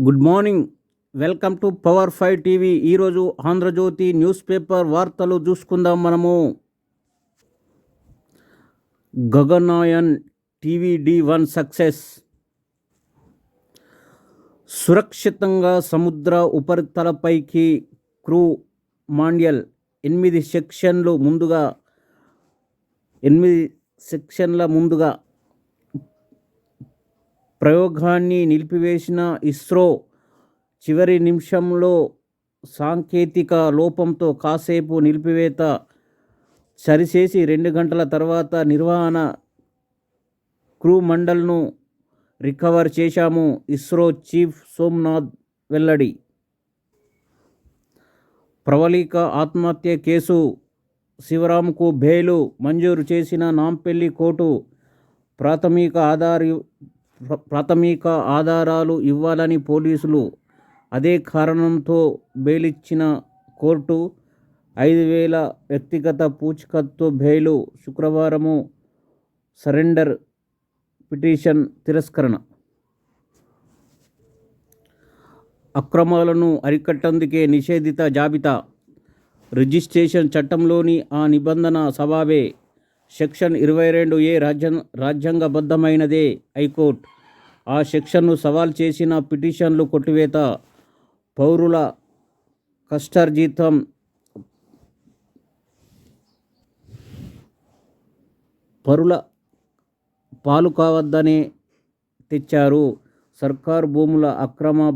Good morning. Welcome to power 5 TV. ఈరోజు Andhra Jyothi news paper వార్తలు చూసుకుందాం మనము. Gaganyaan TV D1 success. సురక్షితంగా సముద్ర ఉపరితలపైకి క్రూ మాడ్యూల్ 8 సెక్షన్ల ముందుగా ప్రయోగాన్ని నిలిపివేసిన ఇస్రో చివరి నిమిషంలో సాంకేతిక లోపంతో కాసేపు నిలిపివేత సరిచేసి 2 గంటల తర్వాత నిర్వహణ క్రూ మండల్ను రికవర్ చేశాము. ఇస్రో చీఫ్ సోమనాథ్ వెల్లడి. ప్రవళిక ఆత్మహత్య కేసు శివరాంకు బెయిలు మంజూరు చేసిన నాంపల్లి కోర్టు. ప్రాథమిక ఆధారాలు ఇవ్వాలని పోలీసులు అదే కారణంతో బెయిలిచ్చిన కోర్టు 5,000 వ్యక్తిగత పూచీకత్తు బెయిలు. శుక్రవారము సరెండర్ పిటిషన్ తిరస్కరణ. అక్రమాలను అరికట్టేందుకే నిషేధిత జాబితా. రిజిస్ట్రేషన్ చట్టంలోని ఆ నిబంధన సబాబే. Section 22A రాజ్యాంగబద్ధమైనదే. హైకోర్టు ఆ సెక్షన్ను సవాల్ చేసిన పిటిషన్లు కొట్టివేత. పౌరుల కష్టార్జితం పరుల పాలు కావద్దనే తెచ్చారు. సర్కారు భూముల అక్రమ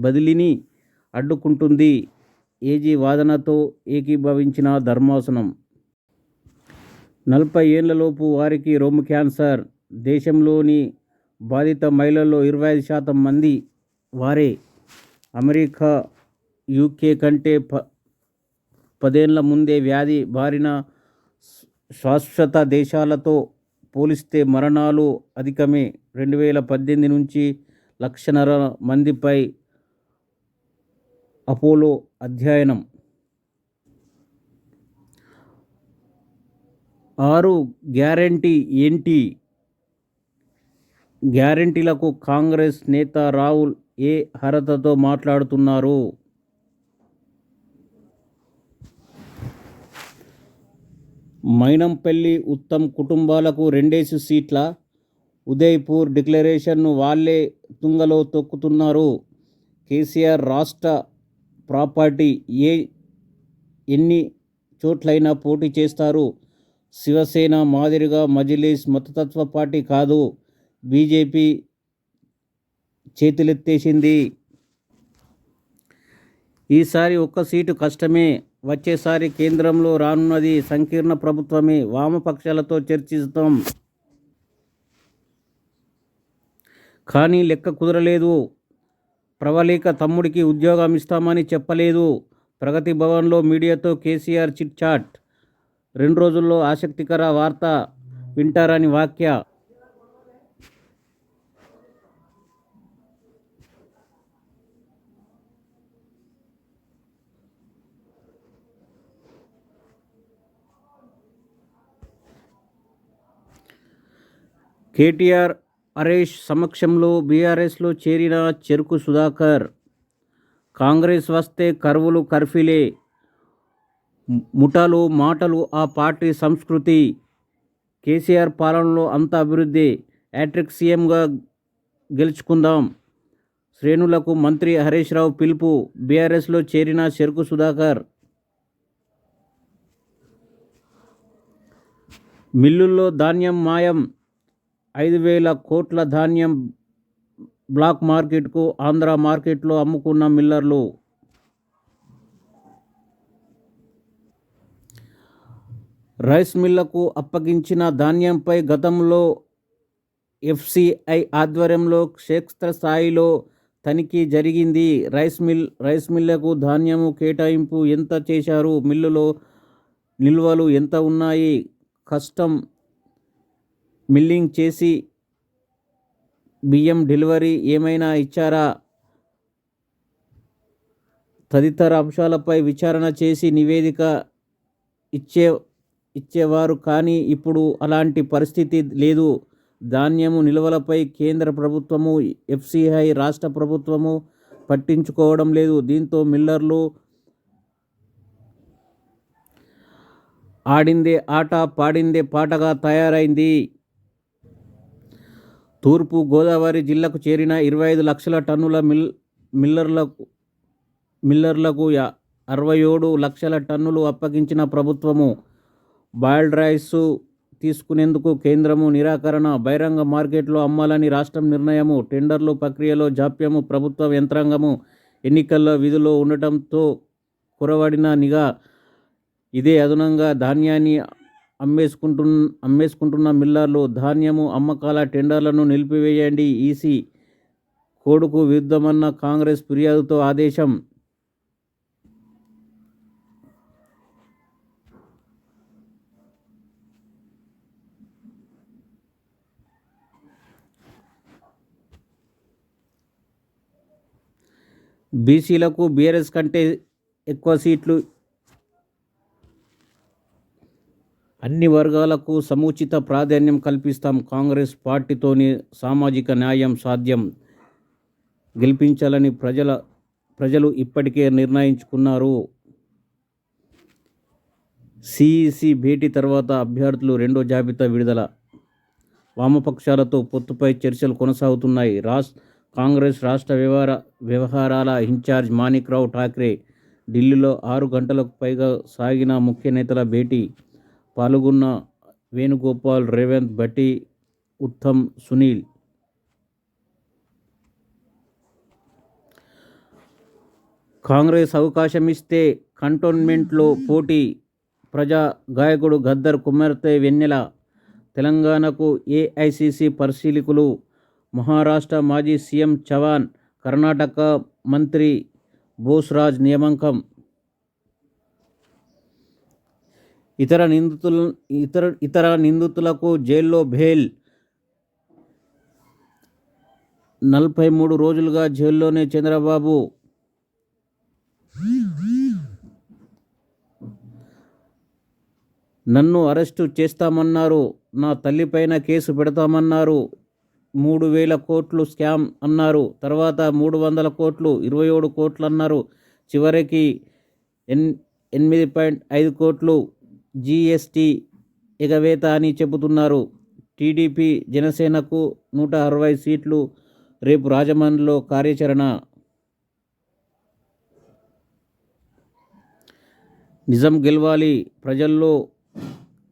బదిలీని అడ్డుకుంటుంది. ఏజీ వాదనతో ఏకీభవించిన ధర్మాసనం. 40 ఏళ్లలోపు వారికి రొమ్ము క్యాన్సర్. దేశంలోని బాధిత మహిళల్లో 25% మంది వారే. అమెరికా, యూకే కంటే 10 ఏళ్ల ముందే వ్యాధి బారిన శాశ్వత దేశాలతో పోలిస్తే మరణాలు అధికమే. 2018 నుంచి 1,50,000 మందిపై అపోలో అధ్యయనం. 6 గ్యారంటీ ఏంటి? గ్యారంటీలకు కాంగ్రెస్ నేత రాహుల్ ఏ అర్హతతో మాట్లాడుతున్నారు? మైనంపల్లి ఉత్తమ్ కుటుంబాలకు 2 సీట్ల. ఉదయ్పూర్ డిక్లరేషన్ను వాళ్లే తుంగలో తొక్కుతున్నారు. కేసీఆర్ రాష్ట్ర ప్రాపర్టీ ఎన్ని చోట్లైనా పోటీ చేస్తారు. శివసేన మాదిరిగా మజ్లిస్ మతతత్వ పార్టీ కాదు. బీజేపీ చేతులెత్తేసింది. ఈసారి 1 సీటు కష్టమే. వచ్చేసారి కేంద్రంలో రానున్నది సంకీర్ణ ప్రభుత్వమే. వామపక్షాలతో చర్చిస్తాం, కానీ లెక్క కుదరలేదు. ప్రవళిక తమ్ముడికి ఉద్యోగం ఇస్తామని చెప్పలేదు. ప్రగతి భవన్లో మీడియాతో కేసీఆర్ చిట్ చాట్. 2 రోజుల్లో ఆసక్తికర వార్త వింటారని వ్యాఖ్య. కేటీఆర్ హరీష్ సమక్షంలో బీఆర్ఎస్లో చేరిన చెరుకు సుధాకర్. కాంగ్రెస్ వస్తే కర్వులు కర్ఫీలే. ముఠాలు మాటలు ఆ పార్టీ సంస్కృతి. కేసీఆర్ పాలనలో అంతా అభివృద్ధి. హ్యాట్రిక్ సీఎంగా గెలుచుకుందాం. శ్రేణులకు మంత్రి హరీష్ రావు పిలుపు. బీఆర్ఎస్లో చేరిన చెరుకు సుధాకర్. మిల్లుల్లో ధాన్యం మాయం. 5,000 కోట్ల ధాన్యం బ్లాక్ మార్కెట్కు, ఆంధ్ర మార్కెట్లో అమ్ముకున్న మిల్లర్లు. రైస్ మిల్లకు అప్పగించిన ధాన్యంపై గతంలో ఎఫ్సీఐ ఆధ్వర్యంలో క్షేత్రస్థాయిలో తనిఖీ జరిగింది. రైస్ మిల్లకు ధాన్యము కేటాయింపు ఎంత చేశారు? మిల్లులో నిల్వలు ఎంత ఉన్నాయి? కస్టమ్ మిల్లింగ్ చేసి బియ్యం డెలివరీ ఏమైనా ఇచ్చారా? తదితర అంశాలపై విచారణ చేసి నివేదిక ఇచ్చేవారు. కానీ ఇప్పుడు అలాంటి పరిస్థితి లేదు. ధాన్యము నిల్వలపై కేంద్ర ప్రభుత్వము, ఎఫ్సిఐ రాష్ట్ర ప్రభుత్వము పట్టించుకోవడం లేదు. దీంతో మిల్లర్లు ఆడిందే ఆట పాడిందే పాటగా తయారైంది. తూర్పు గోదావరి జిల్లాకు చేరిన 25 లక్షల టన్నుల మిల్లర్లకు 67 లక్షల టన్నులు అప్పగించిన ప్రభుత్వము. బాయిల్డ్ రైస్ తీసుకునేందుకు కేంద్రము నిరాకరణ. బహిరంగ మార్కెట్లో అమ్మాలని రాష్ట్రం నిర్ణయము. టెండర్లు ప్రక్రియలో జాప్యము. ప్రభుత్వ యంత్రాంగము ఎన్నికల్లో విధుల్లో ఉండటంతో కురవడిన నిఘా. ఇదే అదనంగా ధాన్యాన్ని అమ్మేసుకుంటున్న మిల్లర్లు. ధాన్యము అమ్మకాల టెండర్లను నిలిపివేయండి. ఈసీ కోడ్కు విరుద్ధమన్న కాంగ్రెస్ ఫిర్యాదుతో ఆదేశం. బీసీలకు బీఆర్ఎస్ కంటే ఎక్కువ సీట్లు, అన్ని వర్గాలకు సముచిత ప్రాధాన్యం కల్పిస్తాం. కాంగ్రెస్ పార్టీతోనే సామాజిక న్యాయం సాధ్యం. గెలిపించాలని ప్రజలు ఇప్పటికే నిర్ణయించుకున్నారు. సిఈసి భేటీ తర్వాత అభ్యర్థులు రెండో జాబితా విడుదల. వామపక్షాలతో పొత్తుపై చర్చలు కొనసాగుతున్నాయి. కాంగ్రెస్ రాష్ట్ర వ్యవహారాల ఇన్ఛార్జ్ మాణిక్రావు ఠాక్రే ఢిల్లీలో 6 గంటలకు పైగా సాగిన ముఖ్య నేతల భేటీ. పాల్గొన్న వేణుగోపాల్, రేవంత్, భట్టి, ఉత్తమ్, సునీల్. కాంగ్రెస్ అవకాశమిస్తే కంటోన్మెంట్లో పోటీ. ప్రజా గాయకుడు గద్దర్ కుమార్తె వెన్నెల తెలంగాణకు ఏఐసిసి పరిశీలకులు. మహారాష్ట్ర మాజీ సీఎం చవాన్, కర్ణాటక మంత్రి బోస్రాజ్ నియామకం. ఇతర నిందితులకు జైల్లో బెయిల్. 43 రోజులుగా జైల్లోనే చంద్రబాబు. నన్ను అరెస్టు చేస్తామన్నారు, నా తల్లిపైన కేసు పెడతామన్నారు. 3,000 కోట్లు స్కామ్ అన్నారు. తర్వాత 300 కోట్లు, 27 కోట్లు అన్నారు. చివరికి 8.5 కోట్లు జీఎస్టీ ఎగవేత అని చెబుతున్నారు. టీడీపీ జనసేనకు 160 సీట్లు. రేపు రాజమండ్రిలో కార్యాచరణ. నిజం గెలవాలి. ప్రజల్లో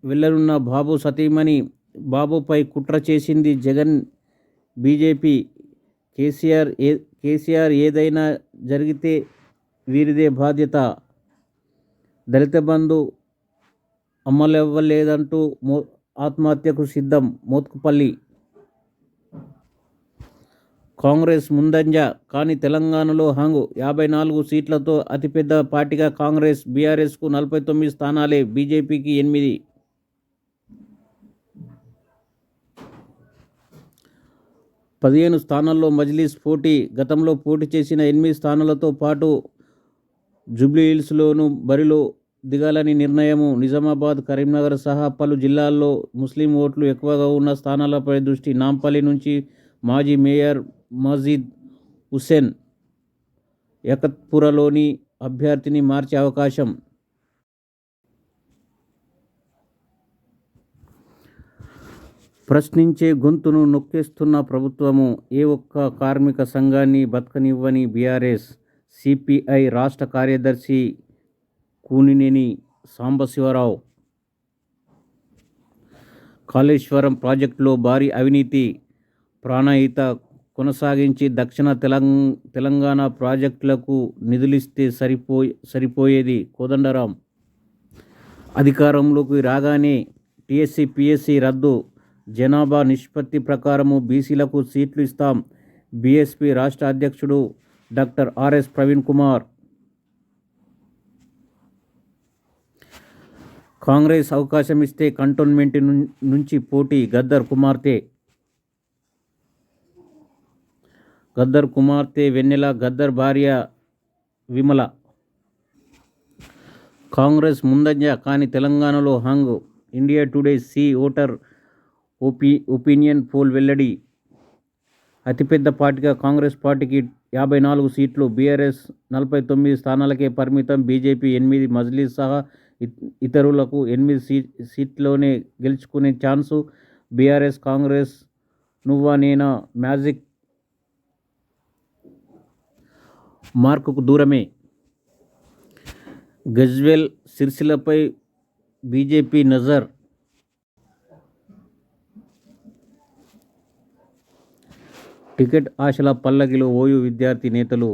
వెళ్ళనున్న బాబు సతీమణి. బాబుపై కుట్ర చేసింది జగన్, బీజేపీ. కేసీఆర్ ఏదైనా జరిగితే వీరిదే బాధ్యత. దళిత బంధు అమలవ్వలేదంటూ ఆత్మహత్యకు సిద్ధం. మోత్కుపల్లి. కాంగ్రెస్ ముందంజ. కానీ తెలంగాణలో హంగు. 54 సీట్లతో అతిపెద్ద పార్టీగా కాంగ్రెస్. బీఆర్ఎస్కు 49 స్థానాలే, బీజేపీకి 8. 15 స్థానాల్లో మజ్లిస్ పోటీ. గతంలో పోటీ చేసిన 8 స్థానాలతో పాటు జూబ్లీహిల్స్లోనూ బరిలో దిగాలని నిర్ణయము. నిజామాబాద్, కరీంనగర్ సహా పలు జిల్లాల్లో ముస్లిం ఓట్లు ఎక్కువగా ఉన్న స్థానాలపై దృష్టి. నాంపల్లి నుంచి మాజీ మేయర్ మజీద్ హుస్సేన్ యకత్పురలోని అభ్యర్థిని మార్చే అవకాశం. ప్రశ్నించే గొంతును నొక్కేస్తున్న ప్రభుత్వము. ఏ ఒక్క కార్మిక సంఘాన్ని బతకనివ్వని బీఆర్ఎస్. సిపిఐ రాష్ట్ర కార్యదర్శి కూనినేని సాంబశివరావు. కాళేశ్వరం ప్రాజెక్టులో భారీ అవినీతి. ప్రాణహిత కొనసాగించి దక్షిణ తెలంగాణ ప్రాజెక్టులకు నిధులిస్తే సరిపోయేది. కోదండరాం. అధికారంలోకి రాగానే టీఎస్సీ, పీఎస్సీ రద్దు. జనాభా నిష్పత్తి ప్రకారము బీసీలకు సీట్లు ఇస్తాం. బీఎస్పీ రాష్ట్ర అధ్యక్షుడు డాక్టర్ ఆర్ఎస్ ప్రవీణ్ కుమార్. కాంగ్రెస్ అవకాశం ఇస్తే కంటోన్మెంట్ నుంచి పోటీ. గద్దర్ కుమార్తె వెన్నెల, గద్దర్ భార్య విమల. కాంగ్రెస్ ముందంజ. కానీ తెలంగాణలో hung. India Today C opinion poll వెల్లడి. అతిపెద్ద పార్టీగా కాంగ్రెస్ పార్టీకి 54 సీట్లు, బీఆర్ఎస్ 49 స్థానాలకే పరిమితం. బీజేపీ 8, మజ్లిస్ సహా ఇతరులకు 8 సీట్లోనే గెలుచుకునే ఛాన్సు. బీఆర్ఎస్ కాంగ్రెస్ నువ్వా నేనా మ్యాజిక్ మార్కుకు దూరమే. గజ్వేల్ సిరిసిల్లపై బీజేపీ నజర్. టికెట్ ఆశల పల్లకిలో ఓయూ విద్యార్థి నేతలు.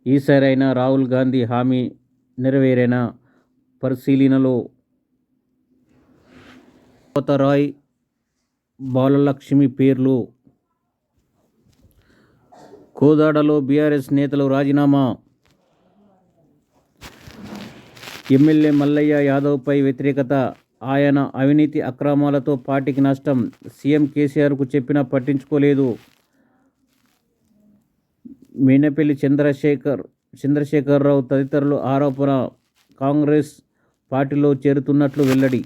ఈసారైనా రాహుల్ గాంధీ హామీ నెరవేరేనా? పరిశీలనలో రాయ్, బాలలక్ష్మి పేర్లు. కోదాడలో బీఆర్ఎస్ నేతలు రాజీనామా. ఎమ్మెల్యే మల్లయ్య యాదవ్పై వ్యతిరేకత. ఆయన అవినీతి అక్రమాలతో పార్టీకి నష్టం. సీఎం కేసీఆర్కు చెప్పినా పట్టించుకోలేదు. మేనపల్లి చంద్రశేఖరరావు తదితరులు ఆరోపణ. కాంగ్రెస్ పార్టీలో చేరుతున్నట్లు వెల్లడి.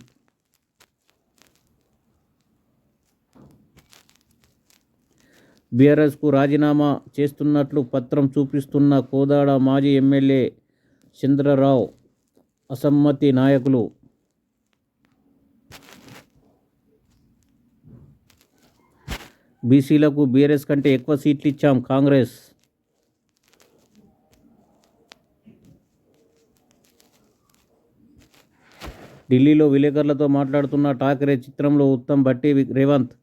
బీఆర్ఎస్కు రాజీనామా చేస్తున్నట్లు పత్రం చూపిస్తున్న కోదాడ మాజీ ఎమ్మెల్యే చంద్రరావు. అసమ్మతి నాయకులు. బీసీలకు బీఆర్ఎస్ కంటే ఎక్కువ సీట్లు ఇచ్చాం కాంగ్రెస్. ఢిల్లీలో విలేకరులతో మాట్లాడుతున్న ఠాకరే. చిత్రంలో ఉత్తమ్, భట్టి, రేవంత్.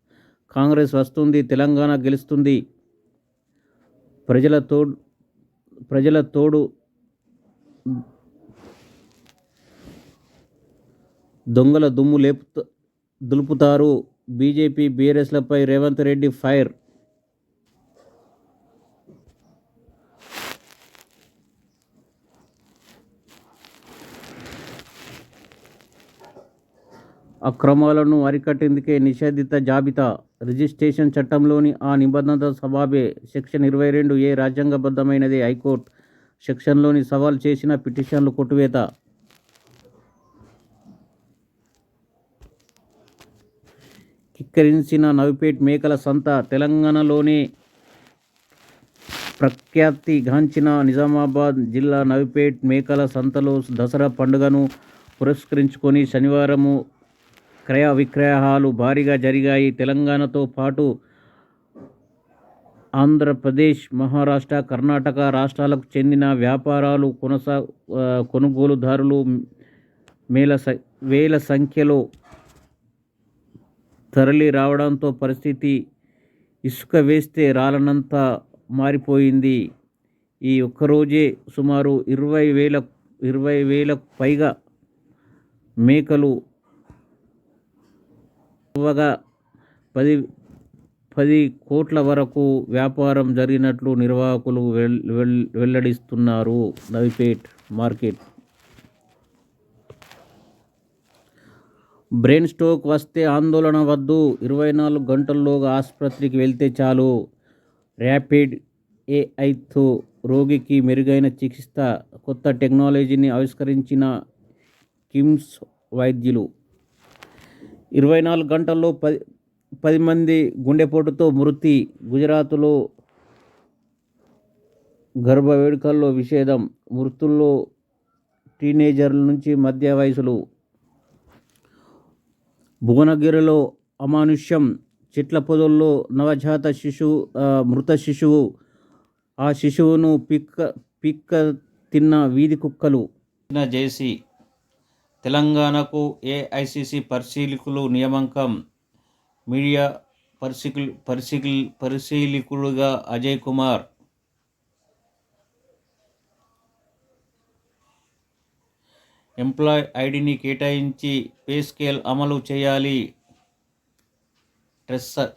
కాంగ్రెస్ వస్తుంది, తెలంగాణ గెలుస్తుంది. ప్రజల తోడు దొంగల దుమ్ము దులుపుతారు. బీజేపీ బీఆర్ఎస్లపై రేవంత్ రెడ్డి ఫైర్. అక్రమాలను అరికట్టేందుకే నిషేధిత జాబితా. రిజిస్ట్రేషన్ చట్టంలోని ఆ నిబంధన సబాబే. Section 22A రాజ్యాంగబద్ధమైనదే. హైకోర్టు సెక్షన్లోని సవాల్ చేసిన పిటిషన్లు కొట్టువేత. కిక్కరించిన నవిపేట్ మేకల సంత. తెలంగాణలోనే ప్రఖ్యాతిగాంచిన నిజామాబాద్ జిల్లా నవిపేట్ మేకల సంతలో దసరా పండుగను పురస్కరించుకొని శనివారము క్రయ విక్రయాలు భారీగా జరిగాయి. తెలంగాణతో పాటు ఆంధ్రప్రదేశ్, మహారాష్ట్ర, కర్ణాటక రాష్ట్రాలకు చెందిన వ్యాపారాలు, కొనుగోలుదారులు వేల సంఖ్యలో తరలి రావడంతో పరిస్థితి ఇసుక వేస్తే రాలనంత మారిపోయింది. ఈ ఒక్కరోజే సుమారు 20,000 పైగా మేకలు, 10 కోట్ల వరకు వ్యాపారం జరిగినట్లు నిర్వాహకులు వెల్లడిస్తున్నారు. నవిపేట్ మార్కెట్. బ్రెయిన్ స్ట్రోక్ వస్తే ఆందోళన వద్దు. 24 గంటల్లోగా ఆసుపత్రికి వెళ్తే చాలు. ర్యాపిడ్ ఏఐతో రోగికి మెరుగైన చికిత్స. కొత్త టెక్నాలజీని ఆవిష్కరించిన కిమ్స్ వైద్యులు. 24 గంటల్లో 10 మంది గుండెపోటుతో మృతి. గుజరాత్లో గర్భ వేడుకల్లో విషాదం. మృతుల్లో టీనేజర్ల నుంచి మధ్య వయసులు. భువనగిరిలో అమానుష్యం. చెట్ల పొదల్లో నవజాత మృత శిశువు. ఆ శిశువును పిక్క తిన్న వీధి కుక్కలు. జేసీ. తెలంగాణకు ఏఐసిసి పరిశీలకులు నియామకం. మీడియా పరిశీలకులుగా అజయ్ కుమార్. ఎంప్లాయ్ ఐడిని కేటాయించి పే స్కేల్ అమలు చేయాలి. ట్రెస్సర్.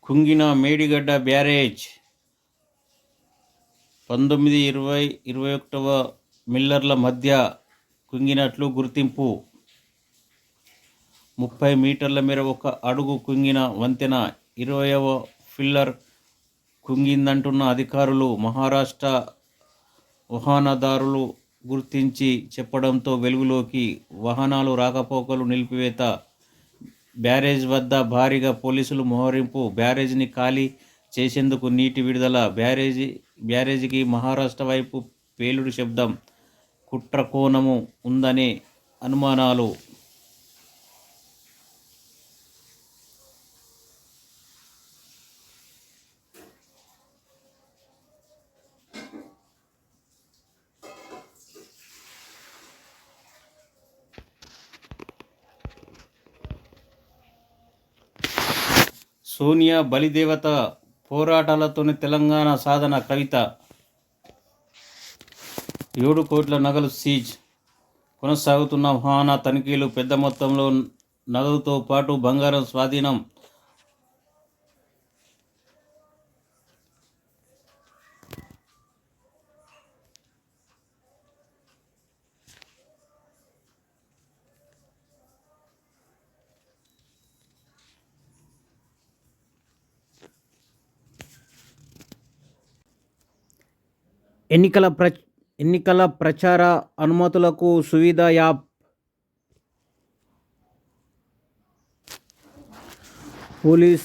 కుంగిన మేడిగడ్డ బ్యారేజ్. 19, 20, 21వ మిల్లర్ల మధ్య కుంగినట్లు గుర్తింపు. 30 మీటర్ల మేర 1 అడుగు కుంగిన వంతెన. 20వ ఫిల్లర్ కుంగిందంటున్న అధికారులు. మహారాష్ట్ర వాహనదారులు గుర్తించి చెప్పడంతో వెలుగులోకి. వాహనాలు రాకపోకలు నిలిపివేత. బ్యారేజ్ వద్ద భారీగా పోలీసులు మోహరింపు. బ్యారేజ్ని ఖాళీ చేసేందుకు నీటి విడుదల. బ్యారేజీకి మహారాష్ట్ర వైపు పేలుడు శబ్దం. కుట్ర కోణము ఉందనే అనుమానాలు. సోనియా బలిదేవత. పోరాటాలతోనే తెలంగాణ సాధన. కవిత. 7 కోట్ల నగలు సీజ్. కొనసాగుతున్న వాహన తనిఖీలు. పెద్ద మొత్తంలో నగదుతో పాటు బంగారం స్వాధీనం. ఎన్నికల ప్రచార అనుమతులకు సువిధ యాప్. పోలీస్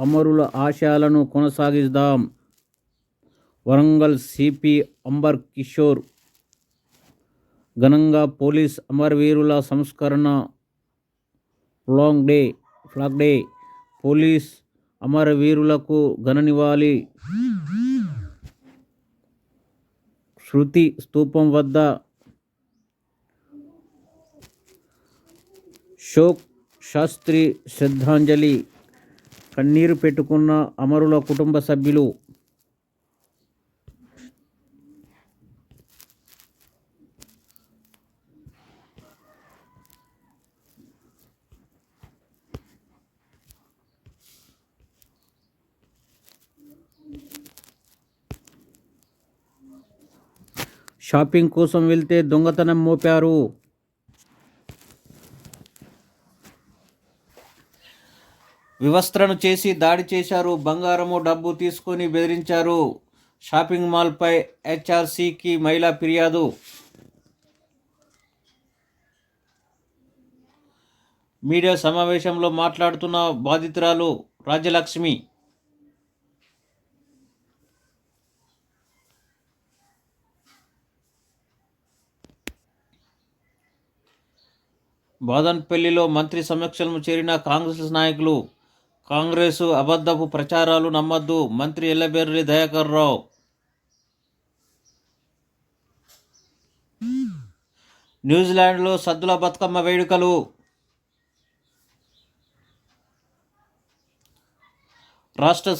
అమరుల ఆశయాలను కొనసాగిద్దాం. వరంగల్ సిపి అంబర్ కిషోర్. ఘనంగా పోలీస్ అమరవీరుల సంస్కరణ ఫ్లాగ్ డే. పోలీస్ అమరవీరులకు ఘన నివాళి. శృతి స్తూపం వద్ద శోక్ శాస్త్రి శ్రద్ధాంజలి. కన్నీరు పెట్టుకున్న అమరుల కుటుంబ సభ్యులు. షాపింగ్ కోసం వెళ్తే దొంగతనం మోపారు. వివస్త్రను చేసి దాడి చేశారు. బంగారము డబ్బు తీసుకొని బెదిరించారు. షాపింగ్ మాల్పై హెచ్ఆర్సీకి మహిళా ఫిర్యాదు. మీడియా సమావేశంలో మాట్లాడుతున్న బాధితురాలు రాజ్యలక్ష్మి. బాదన్పల్లిలో మంత్రి సమక్షంలో చేరిన కాంగ్రెస్ నాయకులు. కాంగ్రెసు అబద్ధపు ప్రచారాలు నమ్మద్దు. మంత్రి ఎల్లబెల్లి దయాకర్ రావు. న్యూజిలాండ్లో సద్దుల బతుకమ్మ వేడుకలు. రాష్ట్ర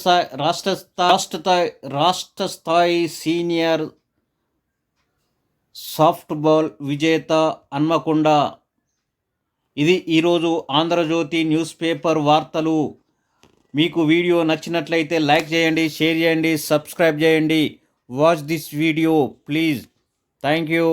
స్థాయి సీనియర్ సాఫ్ట్బాల్ విజేత హన్మకొండ. ఇది ఈరోజు ఆంధ్రజ్యోతి న్యూస్ పేపర్ వార్తలు. మీకు వీడియో నచ్చినట్లయితే లైక్ చేయండి, షేర్ చేయండి, సబ్స్క్రైబ్ చేయండి. Watch this video please. Thank you.